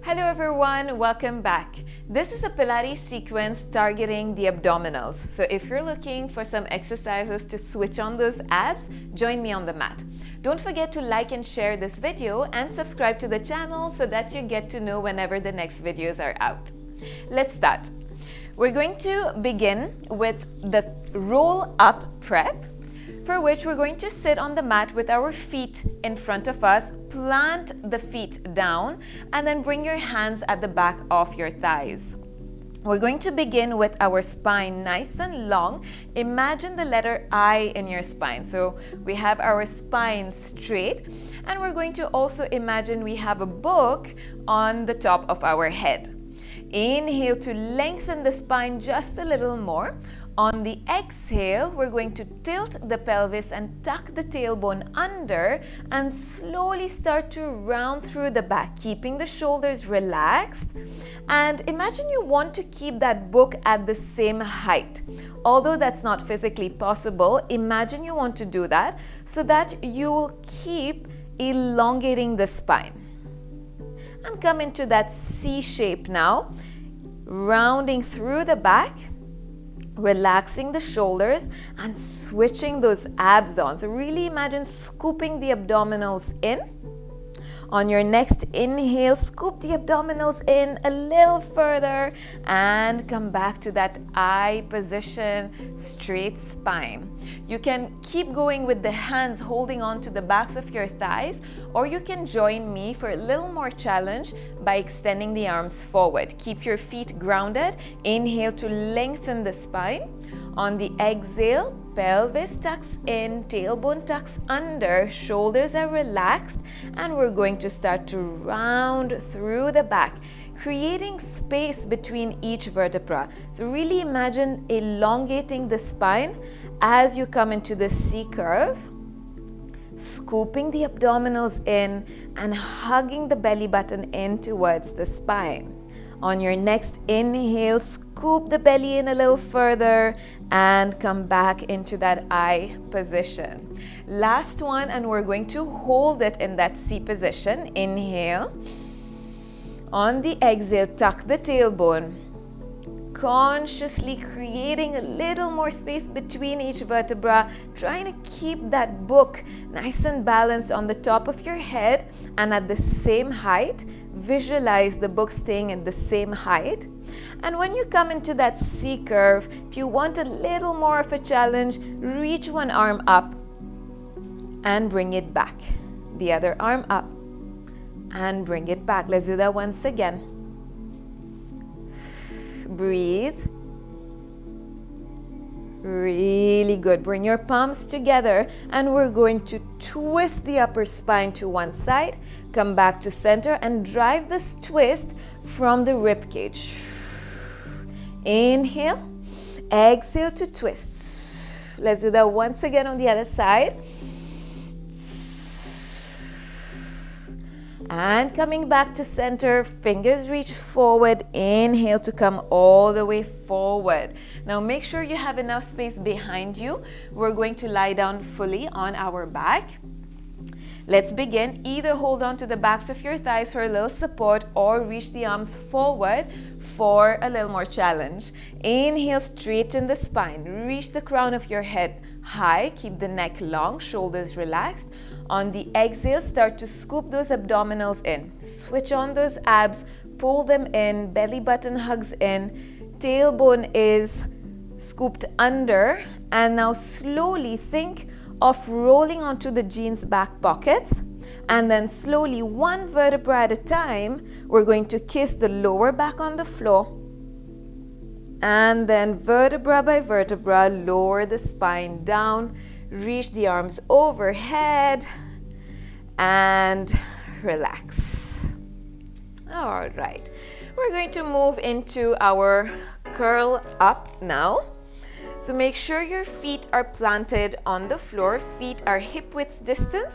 Hello everyone, welcome back. This is a Pilates sequence targeting the abdominals. So if you're looking for some exercises to switch on those abs, join me on the mat. Don't forget to like and share this video and subscribe to the channel so that you get to know whenever the next videos are out. Let's start. We're going to begin with the roll up prep, for which we're going to sit on the mat with our feet in front of us, plant the feet down, and then bring your hands at the back of your thighs. We're going to begin with our spine nice and long. Imagine the letter I in your spine. So we have our spine straight, and we're going to also imagine we have a book on the top of our head. Inhale to lengthen the spine just a little more. On the exhale, we're going to tilt the pelvis and tuck the tailbone under and slowly start to round through the back, keeping the shoulders relaxed. And imagine you want to keep that book at the same height. Although that's not physically possible, imagine you want to do that so that you'll keep elongating the spine. And come into that C shape now, rounding through the back, relaxing the shoulders and switching those abs on. So really imagine scooping the abdominals in. On your next inhale, scoop the abdominals in a little further and come back to that I position, straight spine. You can keep going with the hands holding on to the backs of your thighs, or you can join me for a little more challenge by extending the arms forward. Keep your feet grounded. Inhale to lengthen the spine. On the exhale, pelvis tucks in, tailbone tucks under, shoulders are relaxed, and we're going to start to round through the back, creating space between each vertebra. So really imagine elongating the spine as you come into the C curve, scooping the abdominals in and hugging the belly button in towards the spine. On your next inhale, scoop the belly in a little further and come back into that I position. Last one, and we're going to hold it in that C position. Inhale. On the exhale, tuck the tailbone, consciously creating a little more space between each vertebra, trying to keep that book nice and balanced on the top of your head and at the same height. Visualize the book staying at the same height. And when you come into that C curve, if you want a little more of a challenge, reach one arm up and bring it back. The other arm up and bring it back. Let's do that once again. Breathe. Really good. Bring your palms together and we're going to twist the upper spine to one side, come back to center and drive this twist from the rib cage. Inhale, exhale to twist. Let's do that once again on the other side. And coming back to center, fingers reach forward. Inhale to come all the way forward. Now make sure you have enough space behind you. We're going to lie down fully on our back. Let's begin. Either hold on to the backs of your thighs for a little support or reach the arms forward for a little more challenge. Inhale, straighten the spine. Reach the crown of your head high. Keep the neck long, shoulders relaxed. On the exhale, start to scoop those abdominals in. Switch on those abs, pull them in, belly button hugs in, tailbone is scooped under, and now slowly think of rolling onto the jeans back pockets, and then slowly one vertebra at a time, we're going to kiss the lower back on the floor, and then vertebra by vertebra, lower the spine down, reach the arms overhead and relax. All right, we're going to move into our curl up now. So make sure your feet are planted on the floor, feet are hip width distance,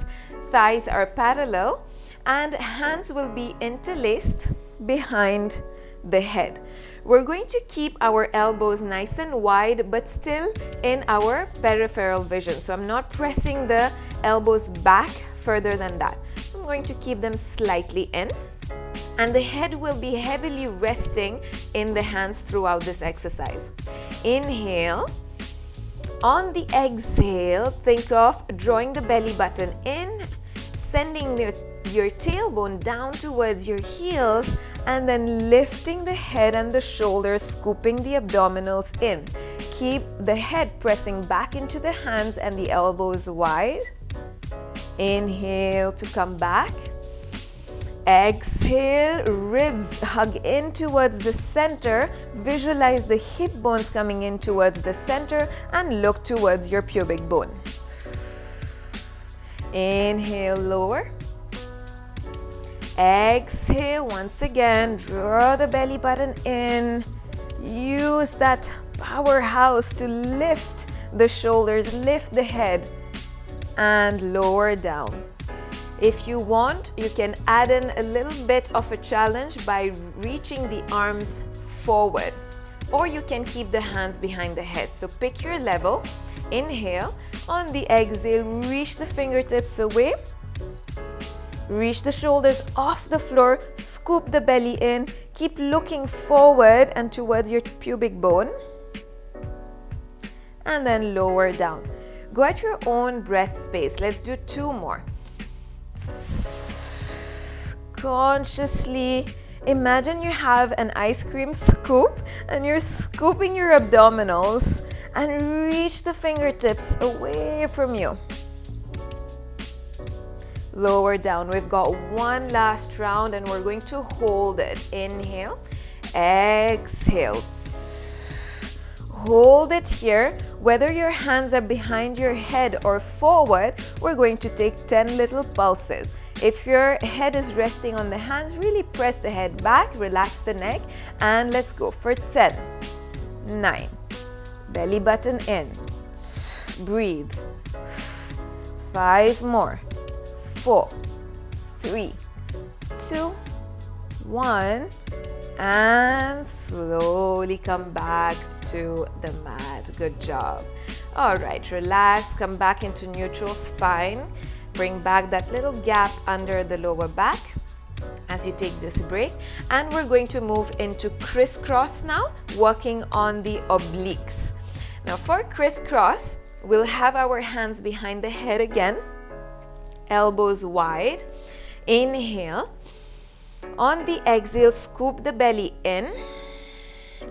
thighs are parallel, and hands will be interlaced behind the head. We're going to keep our elbows nice and wide, but still in our peripheral vision. So I'm not pressing the elbows back further than that. I'm going to keep them slightly in. And the head will be heavily resting in the hands throughout this exercise. Inhale. On the exhale, think of drawing the belly button in, sending your tailbone down towards your heels, and then lifting the head and the shoulders, scooping the abdominals in. Keep the head pressing back into the hands and the elbows wide. Inhale to come back. Exhale, ribs hug in towards the center. Visualize the hip bones coming in towards the center and look towards your pubic bone. Inhale, lower. Exhale, once again, draw the belly button in. Use that powerhouse to lift the shoulders, lift the head, and lower down. If you want, you can add in a little bit of a challenge by reaching the arms forward, or you can keep the hands behind the head. So pick your level. Inhale. On the exhale, reach the fingertips away. Reach the shoulders off the floor. Scoop the belly in. Keep looking forward and towards your pubic bone. And then lower down. Go at your own breath space. Let's do 2 more. Consciously imagine you have an ice cream scoop and you're scooping your abdominals, and reach the fingertips away from you. Lower down. We've got one last round and we're going to hold it. Inhale, exhale. Hold it here. Whether your hands are behind your head or forward, we're going to take 10 little pulses. If your head is resting on the hands, really press the head back, relax the neck, and let's go for 10, 9, belly button in, breathe, 5 more, 4, 3, 2, 1, and slowly come back to the mat. Good job. All right, relax, come back into neutral spine. Bring back that little gap under the lower back as you take this break. And we're going to move into crisscross now, working on the obliques. Now for crisscross, we'll have our hands behind the head again, elbows wide. Inhale. On the exhale, scoop the belly in.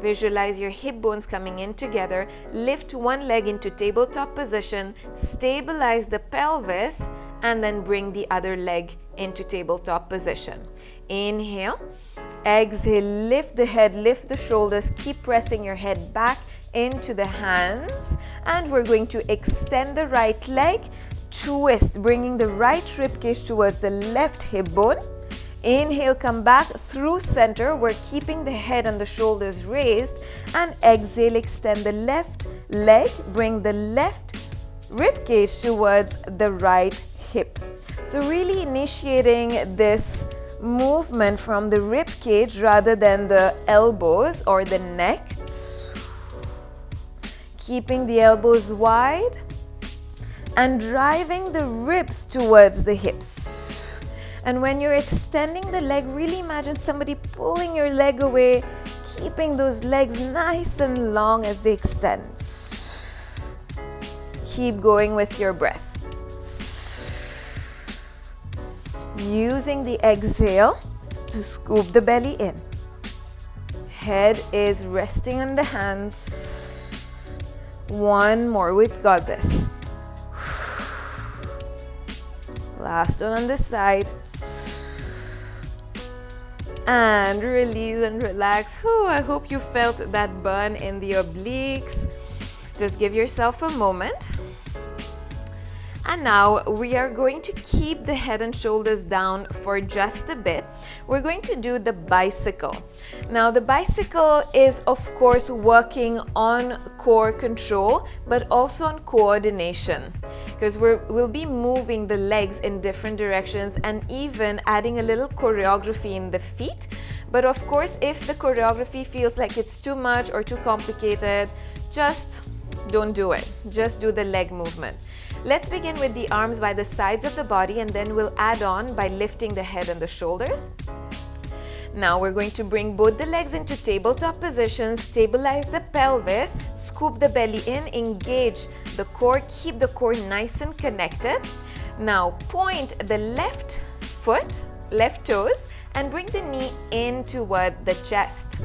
Visualize your hip bones coming in together. Lift one leg into tabletop position. Stabilize the pelvis and then bring the other leg into tabletop position. Inhale. Exhale, lift the head, lift the shoulders. Keep pressing your head back into the hands. And we're going to extend the right leg. Twist, bringing the right ribcage towards the left hip bone. Inhale, come back through center. We're keeping the head and the shoulders raised. And exhale, extend the left leg. Bring the left ribcage towards the right hip. So really initiating this movement from the ribcage rather than the elbows or the neck. Keeping the elbows wide and driving the ribs towards the hips. And when you're extending the leg, really imagine somebody pulling your leg away, keeping those legs nice and long as they extend. Keep going with your breath. Using the exhale to scoop the belly in. Head is resting on the hands. One more, we've got this. Last one on this side. And release and relax. Whew, I hope you felt that burn in the obliques. Just give yourself a moment. And now we are going to keep the head and shoulders down for just a bit. We're going to do the bicycle. Now the bicycle is of course working on core control, but also on coordination, because we'll be moving the legs in different directions and even adding a little choreography in the feet. But of course, if the choreography feels like it's too much or too complicated, just don't do it. Just do the leg movement. Let's begin with the arms by the sides of the body, and then we'll add on by lifting the head and the shoulders. Now we're going to bring both the legs into tabletop position, stabilize the pelvis, scoop the belly in, engage the core, keep the core nice and connected. Now point the left foot, left toes, and bring the knee in toward the chest.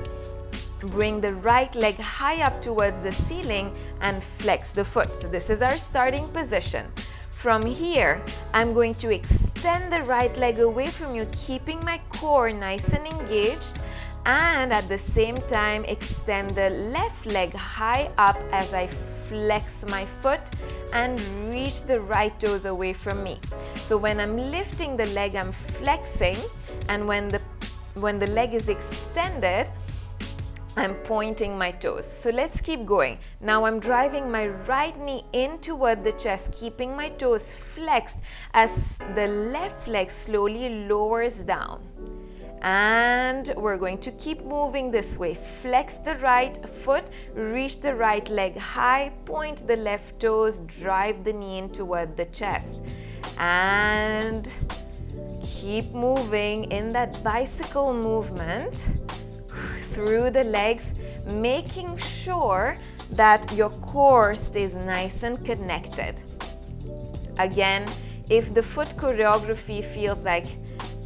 Bring the right leg high up towards the ceiling and flex the foot. So this is our starting position. From here, I'm going to extend the right leg away from you, keeping my core nice and engaged, and at the same time extend the left leg high up as I flex my foot and reach the right toes away from me. So when I'm lifting the leg, I'm flexing, and when the leg is extended, I'm pointing my toes. So let's keep going. Now I'm driving my right knee in toward the chest, keeping my toes flexed as the left leg slowly lowers down. And we're going to keep moving this way. Flex the right foot, reach the right leg high, point the left toes, drive the knee in toward the chest. And keep moving in that bicycle movement through the legs, making sure that your core stays nice and connected. Again, if the foot choreography feels like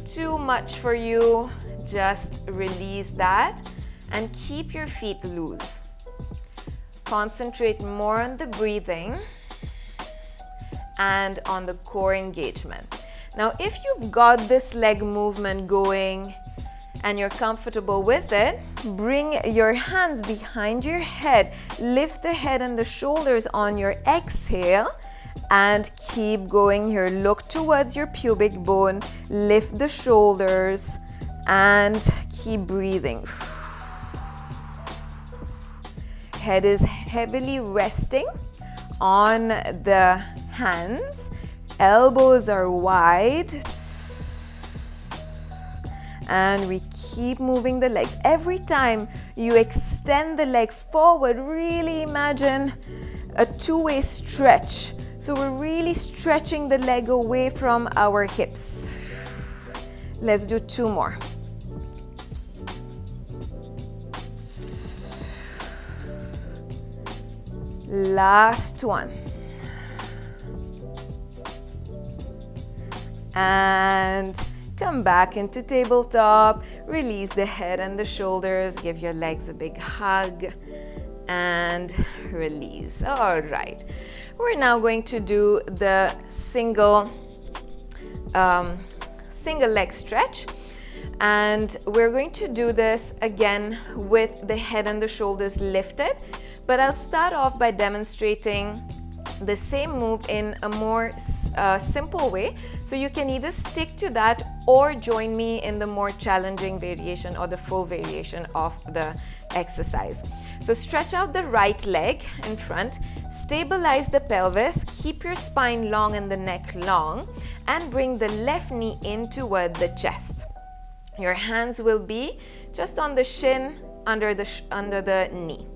too much for you, just release that and keep your feet loose. Concentrate more on the breathing and on the core engagement. Now, if you've got this leg movement going and you're comfortable with it, bring your hands behind your head, lift the head and the shoulders on your exhale, and keep going here. Look towards your pubic bone, lift the shoulders, and keep breathing. Head is heavily resting on the hands, elbows are wide, and we keep moving the legs. Every time you extend the leg forward, really imagine a two-way stretch. So we're really stretching the leg away from our hips. Let's do two more. Last one. And come back into tabletop, release the head and the shoulders, give your legs a big hug, and release. All right, we're now going to do the single leg stretch, and we're going to do this again with the head and the shoulders lifted, but I'll start off by demonstrating the same move in a more simple way. So you can either stick to that or join me in the more challenging variation or the full variation of the exercise. So stretch out the right leg in front, stabilize the pelvis, keep your spine long and the neck long, and bring the left knee in toward the chest. Your hands will be just on the shin, under the knee.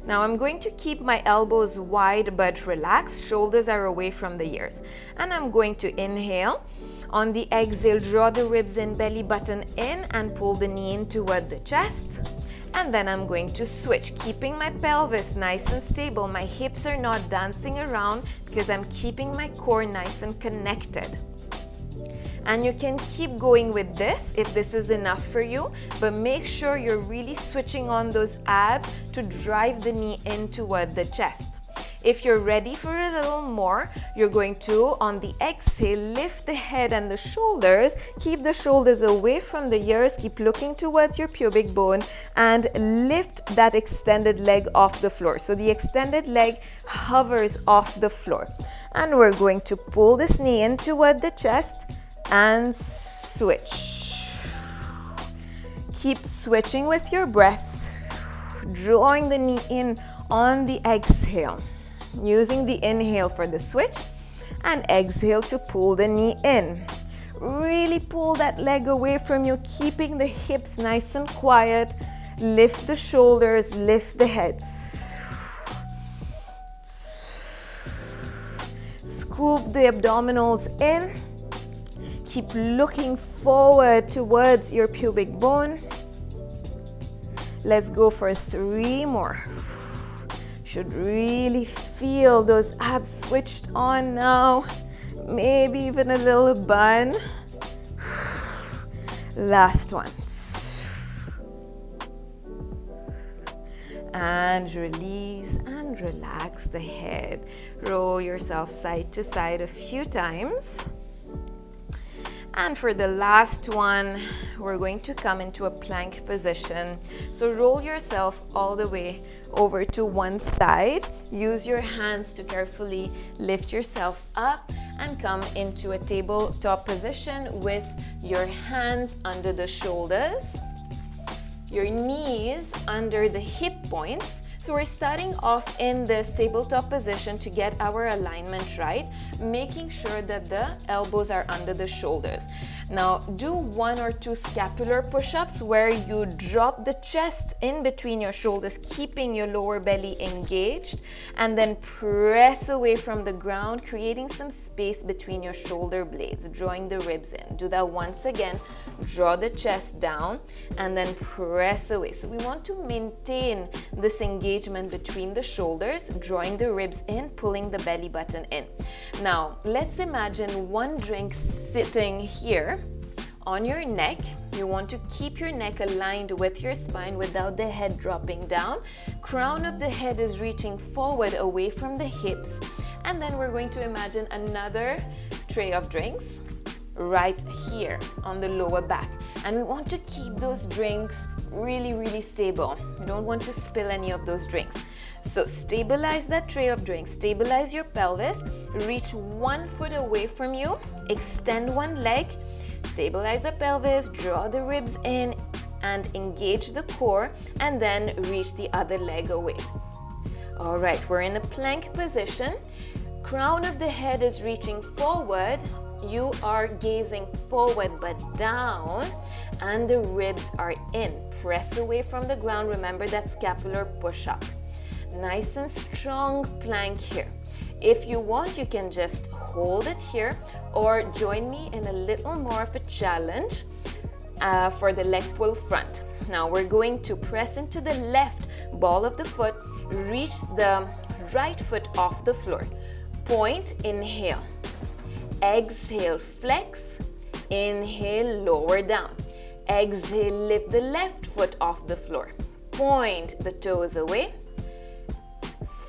Now I'm going to keep my elbows wide but relaxed, shoulders are away from the ears. And I'm going to inhale. On the exhale, draw the ribs in, belly button in, and pull the knee in toward the chest. And then I'm going to switch, keeping my pelvis nice and stable. My hips are not dancing around because I'm keeping my core nice and connected. And you can keep going with this if this is enough for you, but make sure you're really switching on those abs to drive the knee in toward the chest. If you're ready for a little more, you're going to, on the exhale, lift the head and the shoulders, keep the shoulders away from the ears, keep looking towards your pubic bone, and lift that extended leg off the floor. So the extended leg hovers off the floor. And we're going to pull this knee in toward the chest, and switch. Keep switching with your breath, drawing the knee in on the exhale, using the inhale for the switch and exhale to pull the knee in. Really pull that leg away from you, keeping the hips nice and quiet. Lift the shoulders, lift the head. Scoop the abdominals in. Keep looking forward towards your pubic bone. Let's go for 3 more. Should really feel those abs switched on now. Maybe even a little bun. Last one. And release and relax the head. Roll yourself side to side a few times. And for the last one, we're going to come into a plank position. So roll yourself all the way over to one side. Use your hands to carefully lift yourself up and come into a tabletop position with your hands under the shoulders, your knees under the hip points. So we're starting off in this tabletop position to get our alignment right, making sure that the elbows are under the shoulders. Now do 1 or 2 scapular push-ups where you drop the chest in between your shoulders, keeping your lower belly engaged, and then press away from the ground, creating some space between your shoulder blades, drawing the ribs in. Do that once again. Draw the chest down and then press away. So we want to maintain this engagement between the shoulders, drawing the ribs in, pulling the belly button in. Now let's imagine one drink sitting here on your neck. You want to keep your neck aligned with your spine without the head dropping down. Crown of the head is reaching forward away from the hips. And then we're going to imagine another tray of drinks right here on the lower back. And we want to keep those drinks really stable. We don't want to spill any of those drinks. So stabilize that tray of drinks, stabilize your pelvis, reach 1 foot away from you, extend one leg, stabilize the pelvis, draw the ribs in and engage the core, and then reach the other leg away. All right, we're in a plank position. Crown of the head is reaching forward. You are gazing forward but down, and the ribs are in. Press away from the ground. Remember that scapular push-up. Nice and strong plank here. If you want, you can just hold it here or join me in a little more of a challenge for the leg pull front. Now we're going to press into the left ball of the foot, reach the right foot off the floor. Point, inhale. Exhale, flex. Inhale, lower down. Exhale, lift the left foot off the floor. Point the toes away.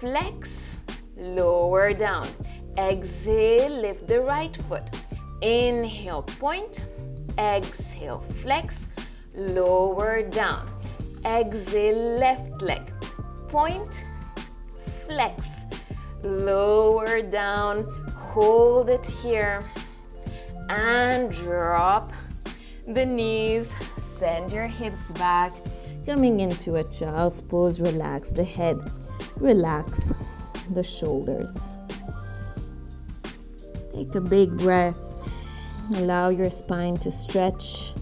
Flex, lower down. Exhale, lift the right foot. Inhale, point. Exhale, flex, lower down. Exhale, left leg. Point, flex, lower down. Hold it here and drop the knees. Send your hips back. Coming into a child's pose, relax the head. Relax the shoulders. Take a big breath. Allow your spine to stretch.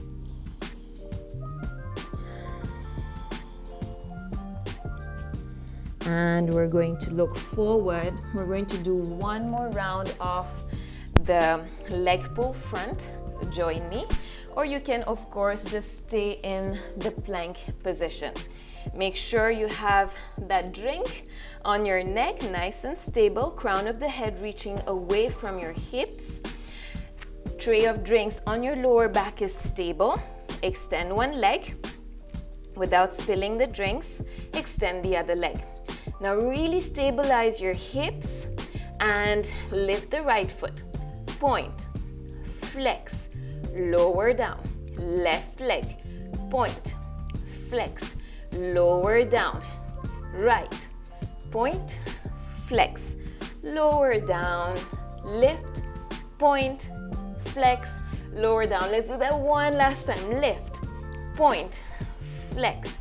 And we're going to look forward. We're going to do 1 more round of the leg pull front. So join me. Or you can, of course, just stay in the plank position. Make sure you have that drink on your neck, nice and stable. Crown of the head reaching away from your hips. Tray of drinks on your lower back is stable. Extend one leg without spilling the drinks. Extend the other leg. Now really stabilize your hips and lift the right foot. Point, flex, lower down. Left leg, point, flex, lower down. Right, point, flex, lower down. Lift, point, flex, lower down. Let's do that one last time. Lift, point, flex,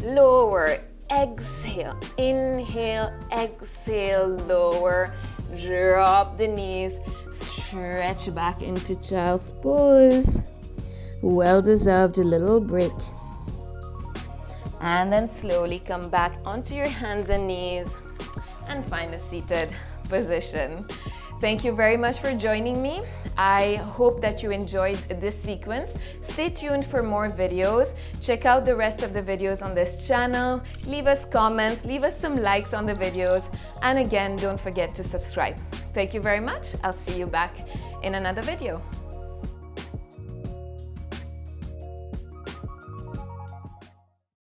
lower. Exhale, inhale, exhale, lower. Drop the knees, stretch back into child's pose. Well deserved a little break. And then slowly come back onto your hands and knees and find a seated position. Thank you very much for joining me. I hope that you enjoyed this sequence. Stay tuned for more videos. Check out the rest of the videos on this channel. Leave us comments, leave us some likes on the videos. And again, don't forget to subscribe. Thank you very much. I'll see you back in another video.